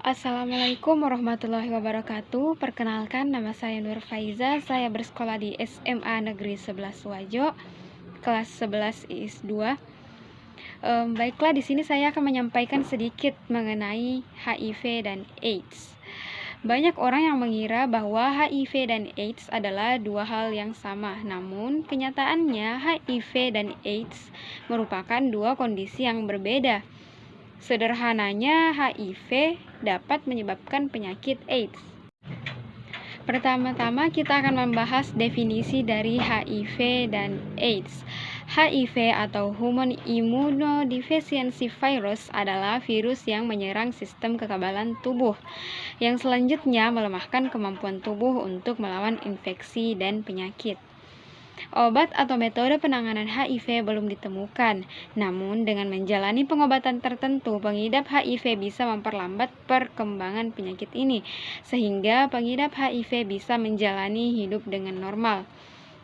Assalamualaikum warahmatullahi wabarakatuh. Perkenalkan, nama saya Nur Faiza. Saya bersekolah di SMA Negeri 11 Suwajo, kelas 11 IIS 2. Baiklah, di sini saya akan menyampaikan sedikit mengenai HIV dan AIDS. Banyak orang yang mengira bahwa HIV dan AIDS adalah dua hal yang sama. Namun, kenyataannya HIV dan AIDS merupakan dua kondisi yang berbeda. Sederhananya, HIV dapat menyebabkan penyakit AIDS. Pertama-tama kita akan membahas definisi dari HIV dan AIDS. HIV atau Human Immunodeficiency Virus adalah virus yang menyerang sistem kekebalan tubuh, yang selanjutnya melemahkan kemampuan tubuh untuk melawan infeksi dan penyakit. Obat atau metode penanganan HIV belum ditemukan, namun dengan menjalani pengobatan tertentu, pengidap HIV bisa memperlambat perkembangan penyakit ini, sehingga pengidap HIV bisa menjalani hidup dengan normal.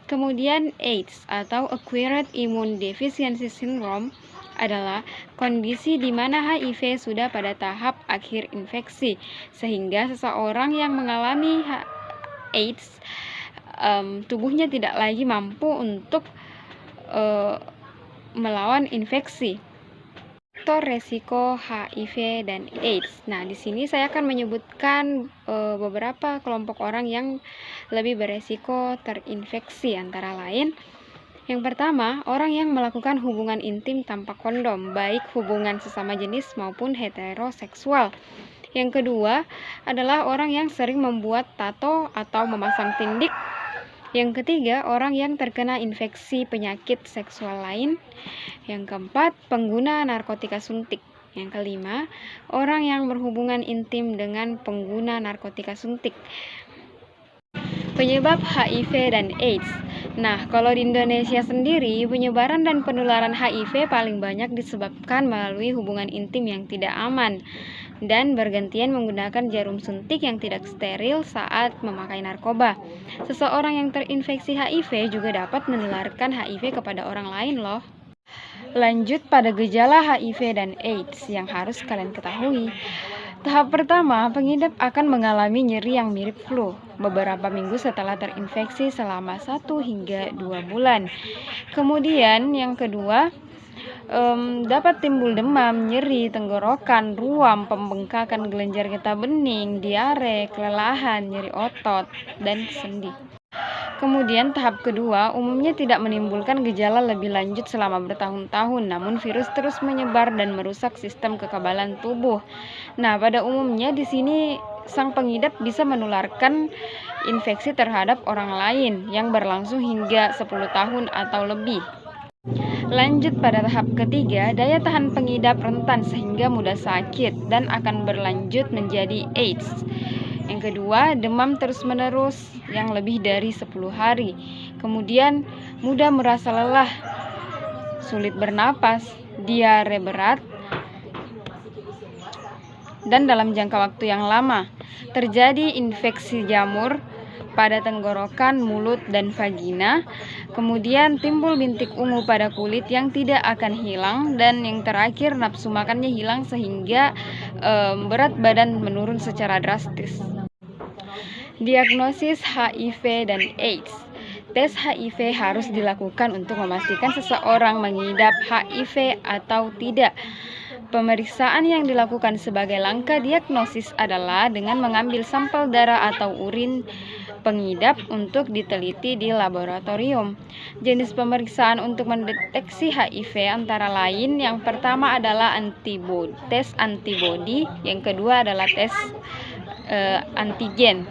Kemudian AIDS atau Acquired Immune Deficiency Syndrome adalah kondisi di mana HIV sudah pada tahap akhir infeksi, sehingga seseorang yang mengalami AIDS tubuhnya tidak lagi mampu untuk melawan infeksi. Faktor resiko HIV dan AIDS. Nah, di sini saya akan menyebutkan beberapa kelompok orang yang lebih beresiko terinfeksi, antara lain: yang pertama, orang yang melakukan hubungan intim tanpa kondom, baik hubungan sesama jenis maupun heteroseksual. Yang kedua adalah orang yang sering membuat tato atau memasang tindik. Yang ketiga, orang yang terkena infeksi penyakit seksual lain. Yang keempat, pengguna narkotika suntik. Yang kelima, orang yang berhubungan intim dengan pengguna narkotika suntik. Penyebab HIV dan AIDS. Nah, kalau di Indonesia sendiri, penyebaran dan penularan HIV paling banyak disebabkan melalui hubungan intim yang tidak aman dan bergantian menggunakan jarum suntik yang tidak steril saat memakai narkoba. Seseorang yang terinfeksi HIV juga dapat menularkan HIV kepada orang lain loh. Lanjut pada gejala HIV dan AIDS yang harus kalian ketahui. Tahap pertama, pengidap akan mengalami nyeri yang mirip flu beberapa minggu setelah terinfeksi selama 1 hingga 2 bulan. Kemudian yang kedua, dapat timbul demam, nyeri, tenggorokan, ruam, pembengkakan kelenjar getah bening, diare, kelelahan, nyeri otot, dan sendi. Kemudian tahap kedua umumnya tidak menimbulkan gejala lebih lanjut selama bertahun-tahun, namun virus terus menyebar dan merusak sistem kekebalan tubuh. Nah, pada umumnya di sini sang pengidap bisa menularkan infeksi terhadap orang lain yang berlangsung hingga 10 tahun atau lebih. Lanjut pada tahap ketiga, daya tahan pengidap rentan sehingga mudah sakit dan akan berlanjut menjadi AIDS. Yang kedua, demam terus-menerus yang lebih dari 10 hari. Kemudian mudah merasa lelah, sulit bernapas, diare berat, dan dalam jangka waktu yang lama. Terjadi infeksi jamur pada tenggorokan, mulut, dan vagina. Kemudian timbul bintik ungu pada kulit yang tidak akan hilang. Dan yang terakhir, nafsu makannya hilang sehingga berat badan menurun secara drastis. Diagnosis HIV dan AIDS. Tes HIV harus dilakukan untuk memastikan seseorang mengidap HIV atau tidak. Pemeriksaan yang dilakukan sebagai langkah diagnosis adalah dengan mengambil sampel darah atau urin pengidap untuk diteliti di laboratorium. Jenis pemeriksaan untuk mendeteksi HIV antara lain: yang pertama adalah tes antibodi, yang kedua adalah tes antigen.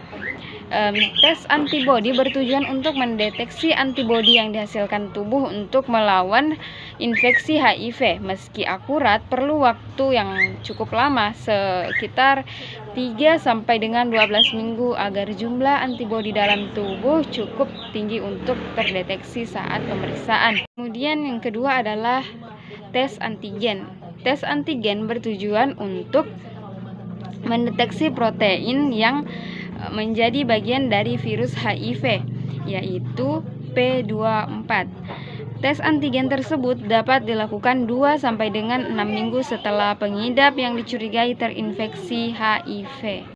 Tes antibodi bertujuan untuk mendeteksi antibodi yang dihasilkan tubuh untuk melawan infeksi HIV. Meski akurat, perlu waktu yang cukup lama, sekitar 3 sampai dengan 12 minggu agar jumlah antibodi dalam tubuh cukup tinggi untuk terdeteksi saat pemeriksaan. Kemudian yang kedua adalah tes antigen. Tes antigen bertujuan untuk mendeteksi protein yang menjadi bagian dari virus HIV, yaitu P24. Tes antigen tersebut dapat dilakukan 2 sampai dengan 6 minggu setelah pengidap yang dicurigai terinfeksi HIV.